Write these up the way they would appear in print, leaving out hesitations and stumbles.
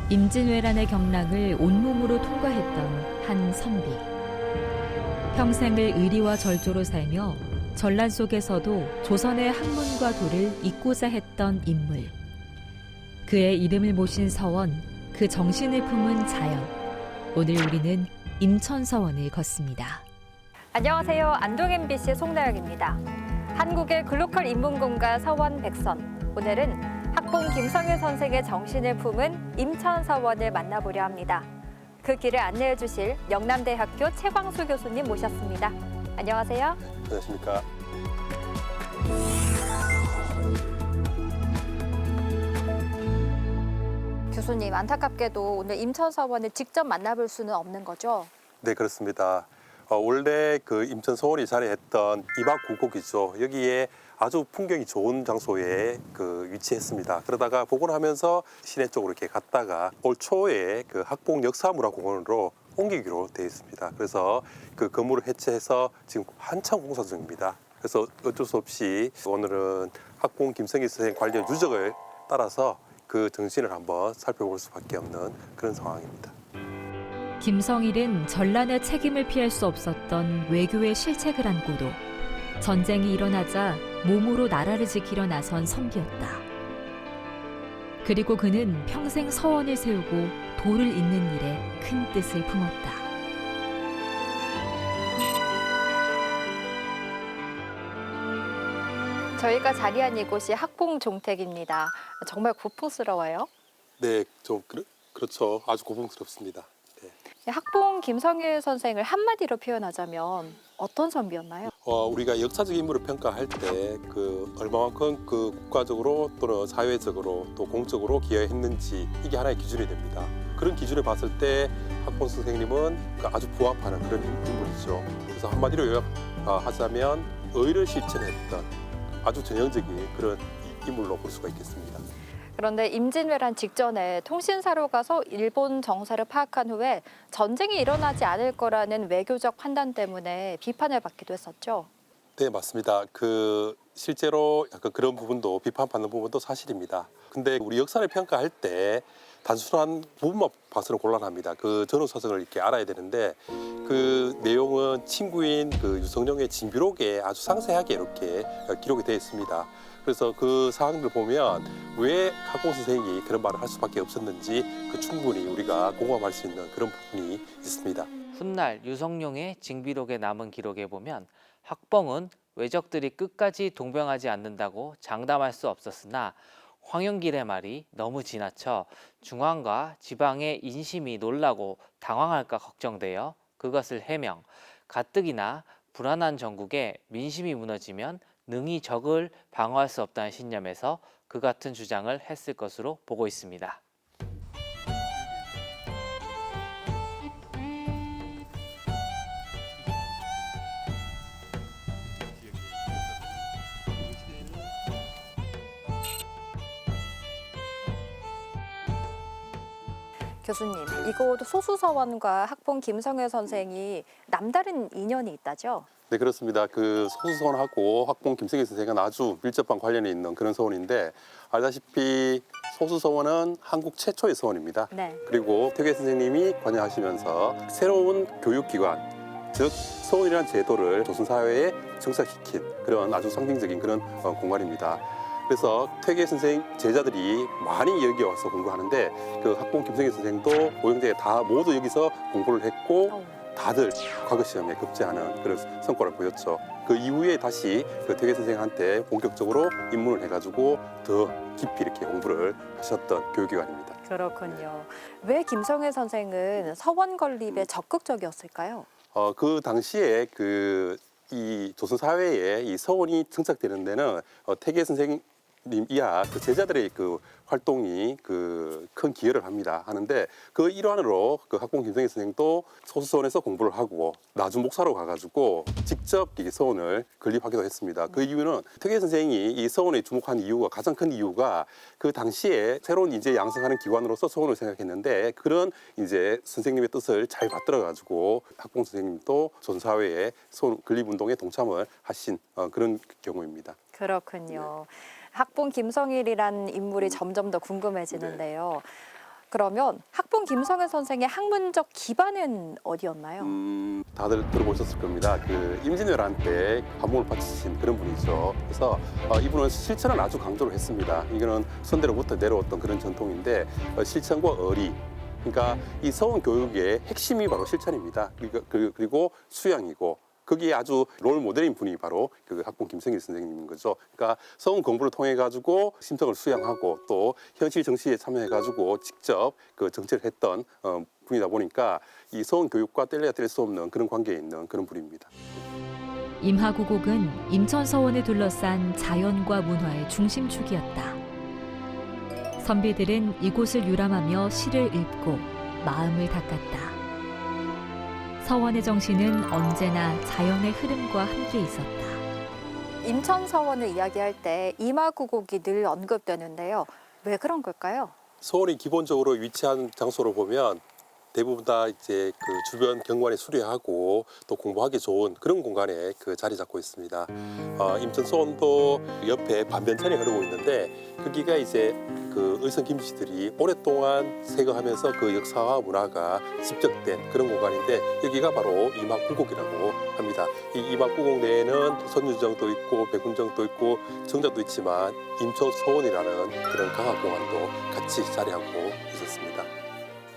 임진왜란의 경랑을 온몸으로 통과했던 한 선비. 평생을 의리와 절조로 살며 전란 속에서도 조선의 학문과 도를 잇고자 했던 인물. 그의 이름을 모신 서원, 그 정신을 품은 자연. 오늘 우리는 임천서원을 걷습니다. 안녕하세요. 안동 MBC 송나영입니다. 한국의 글로컬 인문공가 서원 백선. 오늘은 학봉 김성일 선생의 정신을 품은 임천서원을 만나보려 합니다. 그 길을 안내해 주실 영남대학교 최광수 교수님 모셨습니다. 안녕하세요. 안녕하십니까. 교수님, 안타깝게도 오늘 임천서원을 직접 만나볼 수는 없는 거죠? 네, 그렇습니다. 원래 그 임천서원이 자리했던 이박구곡이죠. 여기에 아주 풍경이 좋은 장소에 위치했습니다. 그러다가 복원하면서 시내 쪽으로 이렇게 갔다가 올 초에 그 학봉 역사문화공원으로 옮기기로 되어 있습니다. 그래서 그 건물을 해체해서 지금 한참 공사 중입니다. 그래서 어쩔 수 없이 오늘은 학봉 김성일 선생 관련 유적을 따라서 그 정신을 한번 살펴볼 수밖에 없는 그런 상황입니다. 김성일은 전란의 책임을 피할 수 없었던 외교의 실책을 안고도 전쟁이 일어나자 몸으로 나라를 지키려 나선 선비였다. 그리고 그는 평생 서원을 세우고 도를 잇는 일에 큰 뜻을 품었다. 저희가 자리한 이곳이 학봉 종택입니다. 정말 고풍스러워요. 네, 좀 그렇죠. 아주 고풍스럽습니다. 네. 학봉 김성일 선생을 한마디로 표현하자면 어떤 선비였나요? 우리가 역사적 인물을 평가할 때 얼마만큼 그 국가적으로 또는 사회적으로 또 공적으로 기여했는지 이게 하나의 기준이 됩니다. 그런 기준을 봤을 때 학봉 선생님은 아주 부합하는 그런 인물이죠. 그래서 한마디로 요약하자면 의를 실천했던 아주 전형적인 그런 인물로 볼 수가 있겠습니다. 그런데 임진왜란 직전에 통신사로 가서 일본 정사를 파악한 후에 전쟁이 일어나지 않을 거라는 외교적 판단 때문에 비판을 받기도 했었죠. 네, 맞습니다. 실제로 약간 그런 부분도 비판받는 부분도 사실입니다. 근데 우리 역사를 평가할 때 단순한 부분만 봐서는 곤란합니다. 그 전후 사정을 이렇게 알아야 되는데 그 내용은 친구인 유성룡의 징비록에 아주 상세하게 이렇게 기록이 되어 있습니다. 그래서 그 사항들을 보면 왜 학봉 선생이 그런 말을 할 수밖에 없었는지 충분히 우리가 공감할 수 있는 그런 부분이 있습니다. 훗날 유성룡의 징비록에 남은 기록에 보면 학봉은 왜적들이 끝까지 동병하지 않는다고 장담할 수 없었으나 황영길의 말이 너무 지나쳐 중앙과 지방의 인심이 놀라고 당황할까 걱정되어 그것을 해명, 가뜩이나 불안한 전국에 민심이 무너지면 능히 적을 방어할 수 없다는 신념에서 그 같은 주장을 했을 것으로 보고 있습니다. 교수님, 이곳 소수서원과 학봉 김성일 선생이 남다른 인연이 있다죠? 네, 그렇습니다. 소수서원하고 학봉 김성일 선생은 아주 밀접한 관련이 있는 그런 서원인데 알다시피 소수서원은 한국 최초의 서원입니다. 네. 그리고 퇴계 선생님이 관여하시면서 새로운 교육기관, 즉 서원이라는 제도를 조선사회에 정착시킨 그런 아주 상징적인 그런 공간입니다. 그래서 퇴계 선생 제자들이 많이 여기 와서 공부하는데 학봉 김성일 선생도 오영재가 다 모두 여기서 공부를 했고 다들 과거 시험에 급제하는 그런 성과를 보였죠. 그 이후에 다시 퇴계 선생한테 본격적으로 입문을 해가지고 더 깊이 이렇게 공부를 하셨던 교육기관입니다. 그렇군요. 왜 김성일 선생은 서원 건립에 적극적이었을까요? 그 당시에 이 조선 사회에 이 서원이 정착되는 데는 퇴계 선생님 이하 제자들의 활동이 큰 기여를 하는데 그 일환으로 학봉 김성일 선생도 소수서원에서 공부를 하고 나중 목사로 가가지고 직접 이 서원을 건립하기도 했습니다. 그 이유는 퇴계 선생이 이 서원에 주목한 이유가 가장 큰 이유가 그 당시에 새로운 인재 양성하는 기관으로서 서원을 생각했는데 그런 이제 선생님의 뜻을 잘 받들어가지고 학봉 선생님도 조선 사회의 서원 건립 운동에 동참을 하신 그런 경우입니다. 그렇군요. 학봉 김성일이란 인물이 점점 더 궁금해지는데요. 그러면 학봉 김성현 선생의 학문적 기반은 어디였나요? 다들 들어보셨을 겁니다. 그 임진왜란 때 한몸을 바치신 그런 분이죠. 그래서 이분은 실천을 아주 강조를 했습니다. 이거는 선대로부터 내려왔던 그런 전통인데 실천과 의리. 그러니까 이 서원 교육의 핵심이 바로 실천입니다. 그리고 수양이고 거기에 아주 롤 모델인 분이 바로 그 학봉 김성일 선생님인 거죠. 그러니까 서원 공부를 통해 가지고 심성을 수양하고 또 현실 정치에 참여해 가지고 직접 그 정치를 했던 분이다 보니까 이 서원 교육과 뗄래야 뗄 수 없는 그런 관계에 있는 그런 분입니다. 임하구곡은 임천 서원을 둘러싼 자연과 문화의 중심축이었다. 선비들은 이곳을 유람하며 시를 읽고 마음을 닦았다. 서원의 정신은 언제나 자연의 흐름과 함께 있었다. 임천서원을 이야기할 때 임하구곡이 늘 언급되는데요. 왜 그런 걸까요? 서원이 기본적으로 위치한 장소를 보면 대부분 다 이제 그 주변 경관에 수려하고 또 공부하기 좋은 그런 공간에 그 자리 잡고 있습니다. 임천서원도 옆에 반변천이 흐르고 있는데 거기가 이제 그 의성 김씨들이 오랫동안 세거하면서 그 역사와 문화가 집적된 그런 공간인데 여기가 바로 임하구곡이라고 합니다. 이 임하구곡 내에는 선유정도 있고 백운정도 있고 정자도 있지만 임천서원이라는 그런 강화공원도 같이 자리하고 있었습니다.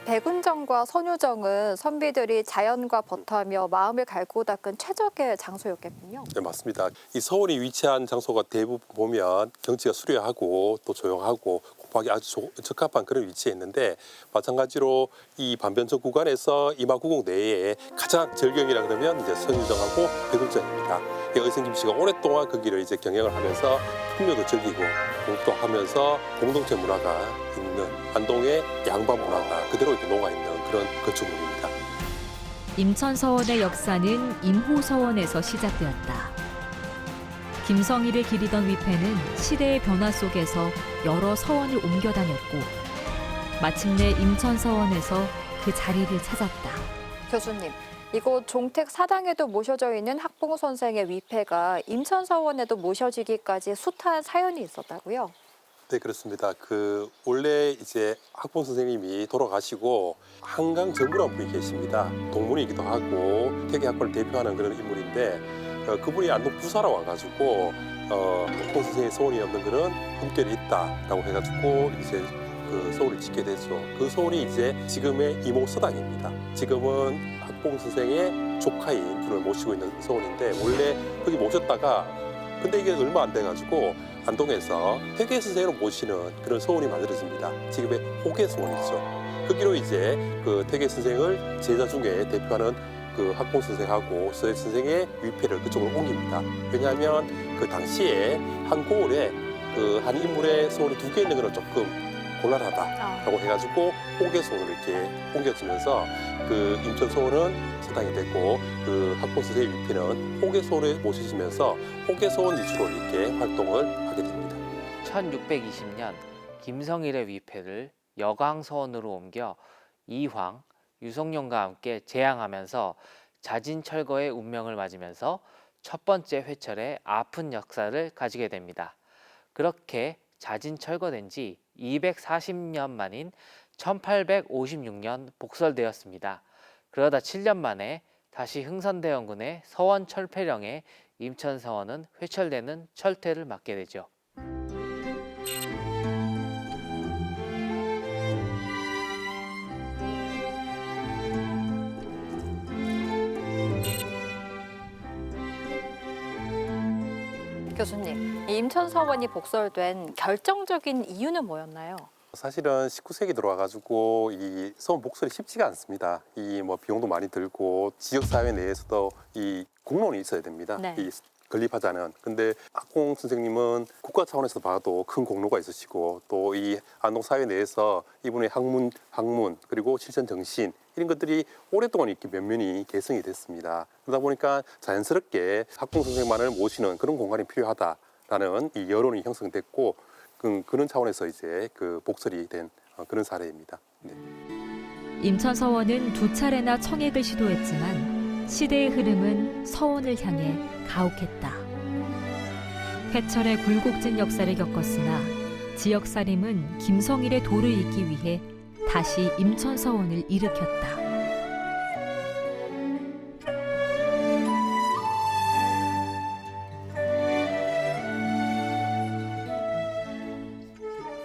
백운정과 선유정은 선비들이 자연과 버터하며 마음을 갈고 닦은 최적의 장소였겠군요. 네, 맞습니다. 이 서원이 위치한 장소가 대부분 보면 경치가 수려하고 또 조용하고 공부하기 아주 적합한 그런 위치에 있는데 마찬가지로 이 반변천 구간에서 임하구곡 내에 가장 절경이라 그러면 이제 선유정하고 백운정입니다. 의성 김씨가 오랫동안 거기를 이제 경영을 하면서 풍류도 즐기고 공부도 하면서 공동체 문화가 있는 안동의 양반 문화가 그대로 이렇게 녹아 있는 그런 건축물입니다. 임천서원의 역사는 임호서원에서 시작되었다. 김성일을 기리던 위패는 시대의 변화 속에서 여러 서원을 옮겨 다녔고 마침내 임천서원에서 그 자리를 찾았다. 교수님, 이곳 종택 사당에도 모셔져 있는 학봉 선생의 위패가 임천서원에도 모셔지기까지 숱한 사연이 있었다고요? 네, 그렇습니다. 그 원래 이제 학봉 선생님이 돌아가시고 한강 정부라는 분이 계십니다. 동문이기도 하고 퇴계학과를 대표하는 그런 인물인데 그분이 안동 부사로 와가지고 학봉 선생의 소원이 없는 그런 흠결이 있다라고 해가지고 이제 그 소원을 짓게 되죠. 그 소원이 이제 지금의 이모서당입니다. 지금은 학봉 선생의 조카인 분을 모시고 있는 소원인데 원래 여기 모셨다가 근데 이게 얼마 안 돼가지고 안동에서 회계 선생으로 모시는 그런 소원이 만들어집니다. 지금의 호계 소원이죠. 거기로 이제 그 퇴계 선생을 제자 중에 대표하는 그 학봉 선생하고 서예 선생의 위패를 그쪽으로 옮깁니다. 왜냐하면 그 당시에 한 고을에 그 한 인물의 소원이 두 개 있는 건 조금 곤란하다라고 해가지고 호계 소원을 이렇게 옮겨지면서 그 임천 소원은 서당이 됐고 그 학봉 선생의 위패는 호계 소원에 모시면서 호계 소원 위주로 이렇게 활동을 하게 됩니다. 1620년 김성일의 위패를 여광서원으로 옮겨 이황, 유성룡과 함께 재앙하면서 자진철거의 운명을 맞으면서 첫 번째 회철의 아픈 역사를 가지게 됩니다. 그렇게 자진철거된 지 240년 만인 1856년 복설되었습니다. 그러다 7년 만에 다시 흥선대원군의 서원 철폐령에 임천서원은 회철되는 철퇴를 맞게 되죠. 교수님, 이 임천서원이 복설된 결정적인 이유는 뭐였나요? 사실은 19세기 들어와가지고 이 서원 복설이 쉽지가 않습니다. 이 뭐 비용도 많이 들고 지역 사회 내에서도 이 공론이 있어야 됩니다. 네. 이 건립하자는. 근데 학봉 선생님은 국가 차원에서 봐도 큰 공로가 있으시고 또 이 안동 사회 내에서 이분의 학문 그리고 실천 정신 이런 것들이 오랫동안 이렇게 면면이 개성이 됐습니다. 그러다 보니까 자연스럽게 학봉 선생만을 모시는 그런 공간이 필요하다라는 이 여론이 형성됐고 그런 차원에서 이제 그 복설이 된 그런 사례입니다. 네. 임천서원은 두 차례나 청액을 시도했지만 시대의 흐름은 서원을 향해 가혹했다. 회철의 굴곡진 역사를 겪었으나 지역살림은 김성일의 도를 잇기 위해 다시 임천서원을 일으켰다.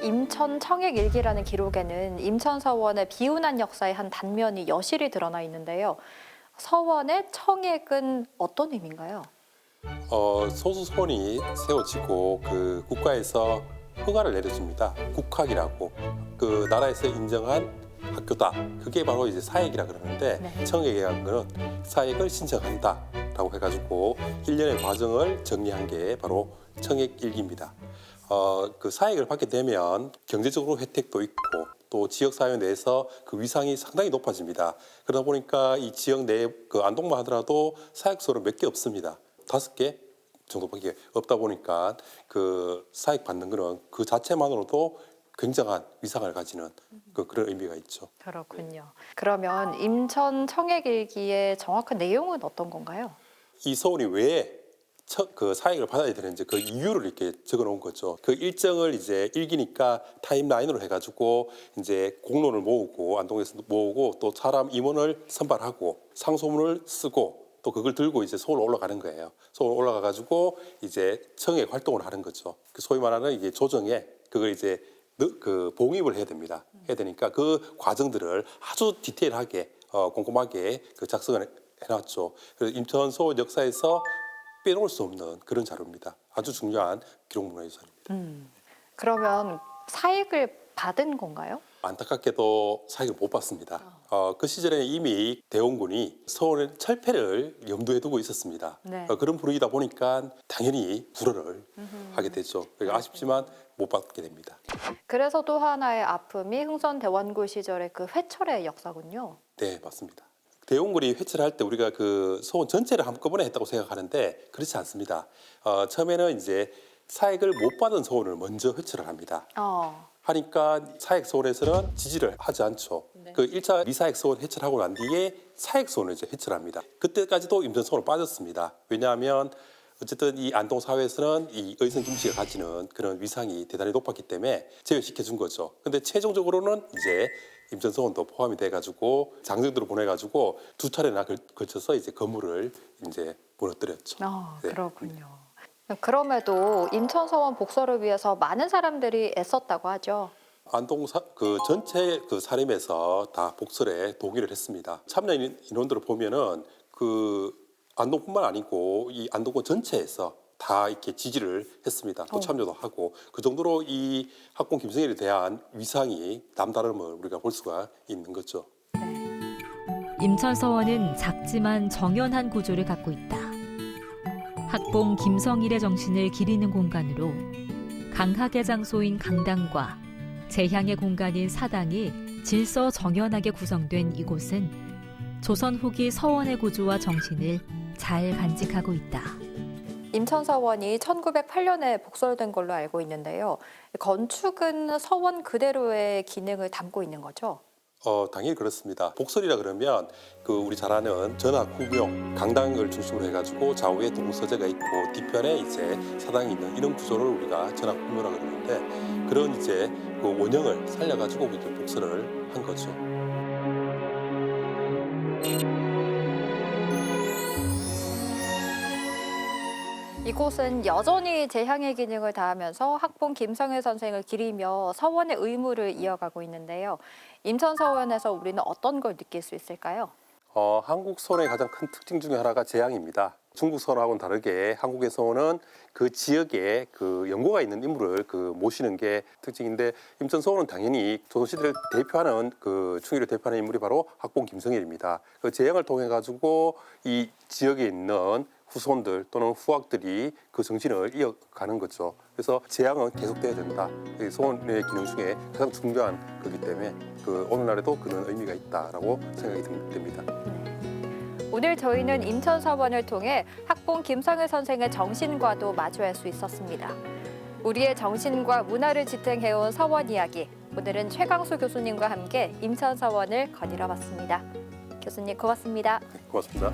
임천 청액일기라는 기록에는 임천서원의 비운한 역사의 한 단면이 여실히 드러나 있는데요. 서원의 청액은 어떤 의미인가요? 소수서원이 세워지고 그 국가에서 허가를 내려줍니다. 국학이라고 그 나라에서 인정한 학교다. 그게 바로 이제 사액이라 그러는데 네. 청액이라는 거는 사액을 신청한다라고 해가지고 일련의 과정을 정리한 게 바로 청액일기입니다. 그 사액을 받게 되면 경제적으로 혜택도 있고 또 지역 사회 내에서 그 위상이 상당히 높아집니다. 그러다 보니까 이 지역 내에 그 안동만 하더라도 사액소는 몇 개 없습니다. 5개 정도밖에 없다 보니까 그 사액 받는 거는 그 자체만으로도 굉장한 위상을 가지는 그런 의미가 있죠. 그렇군요. 그러면 임천 청액일기의 정확한 내용은 어떤 건가요? 이 서원이 왜 그 사액을 받아야 되는지 그 이유를 이렇게 적어 놓은 거죠. 그 일정을 이제 일기니까 타임라인으로 해가지고 이제 공론을 모으고 안동에서 모으고 또 사람 임원을 선발하고 상소문을 쓰고 또 그걸 들고 이제 서울 올라가는 거예요. 서울 올라가가지고 이제 청액 활동을 하는 거죠. 그 소위 말하는 이게 조정에 그걸 이제 그 봉입을 해야 됩니다. 해야 되니까 그 과정들을 아주 디테일하게 꼼꼼하게 그 작성을 해놨죠. 그래서 임천서원 역사에서 빼놓을 수 없는 그런 자료입니다. 아주 중요한 기록문화유산입니다. 그러면 사액을 받은 건가요? 안타깝게도 사익을 못 받습니다. 그 시절에 이미 대원군이 서원의 철폐를 염두에 두고 있었습니다. 네. 그런 분위기다 보니까 당연히 불허를 하게 되죠. 그러니까 아쉽지만 못 받게 됩니다. 그래서 또 하나의 아픔이 흥선대원군 시절의 그 회철의 역사군요. 네, 맞습니다. 대원군이 회철할 때 우리가 그 서원 전체를 한꺼번에 했다고 생각하는데 그렇지 않습니다. 처음에는 이제 사익을 못 받은 서원을 먼저 회철을 합니다. 하니까 사액 소원에서는 지지를 하지 않죠. 네. 그 1차 미사액 소원 해철하고 난 뒤에 사액 소원을 이제 해철합니다. 그때까지도 임천서원을 빠졌습니다. 왜냐하면 어쨌든 이 안동 사회에서는 이 의성 김씨가 가지는 그런 위상이 대단히 높았기 때문에 제외시켜 준 거죠. 근데 최종적으로는 이제 임천서원도 포함이 돼가지고 장정들을 보내가지고 2차례나 걸쳐서 이제 건물을 이제 무너뜨렸죠. 네. 그렇군요. 그럼에도 임천서원 복설을 위해서 많은 사람들이 애썼다고 하죠. 안동 그 전체 그 사림에서 다 복설에 동의를 했습니다. 참여 인원들을 보면은 그 안동뿐만 아니고 이 안동권 전체에서 다 이렇게 지지를 했습니다. 또 참여도 하고 그 정도로 이 학봉 김성일에 대한 위상이 남다름을 우리가 볼 수가 있는 거죠. 임천서원은 작지만 정연한 구조를 갖고 있다. 학봉 김성일의 정신을 기리는 공간으로 강학의 장소인 강당과 재향의 공간인 사당이 질서정연하게 구성된 이곳은 조선 후기 서원의 구조와 정신을 잘 간직하고 있다. 임천서원이 1908년에 복설된 걸로 알고 있는데요. 건축은 서원 그대로의 기능을 담고 있는 거죠? 당연히 그렇습니다. 복설이라 그러면 그 우리 잘 아는 전학 후묘 강당을 중심으로 해가지고 좌우에 동서재가 있고 뒤편에 이제 사당이 있는 이런 구조를 우리가 전학 후묘라 그러는데 그런 이제 그 원형을 살려가지고 이렇게 복설을 한 거죠. 이곳은 여전히 재향의 기능을 다하면서 학봉 김성일 선생을 기리며 서원의 의무를 이어가고 있는데요. 임천서원에서 우리는 어떤 걸 느낄 수 있을까요? 한국 서원의 가장 큰 특징 중에 하나가 재향입니다. 중국 서원하고는 다르게 한국의 서원은 그 지역에 그 연고가 있는 인물을 그 모시는 게 특징인데 임천서원은 당연히 조선시대를 대표하는 그 충의를 대표하는 인물이 바로 학봉 김성일입니다. 그 재향을 통해 가지고 이 지역에 있는 후손들 또는 후학들이 그 정신을 이어가는 거죠. 그래서 재향은 계속돼야 된다. 서원의 기능 중에 가장 중요한 거기 때문에 그 오늘날에도 그런 의미가 있다라고 생각이 됩니다. 오늘 저희는 임천서원을 통해 학봉 김성일 선생의 정신과도 마주할 수 있었습니다. 우리의 정신과 문화를 지탱해온 서원 이야기. 오늘은 최강수 교수님과 함께 임천서원을 거닐어봤습니다. 교수님 고맙습니다. 고맙습니다.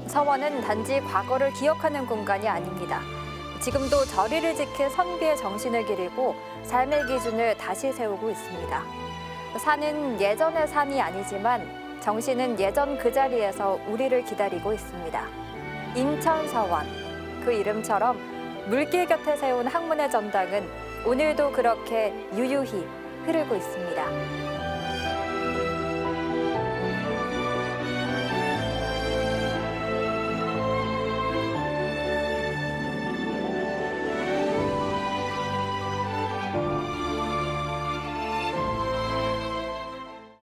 서원은 단지 과거를 기억하는 공간이 아닙니다. 지금도 절의를 지킬 선비의 정신을 기리고 삶의 기준을 다시 세우고 있습니다. 산은 예전의 산이 아니지만 정신은 예전 그 자리에서 우리를 기다리고 있습니다. 임천서원, 그 이름처럼 물길 곁에 세운 학문의 전당은 오늘도 그렇게 유유히 흐르고 있습니다.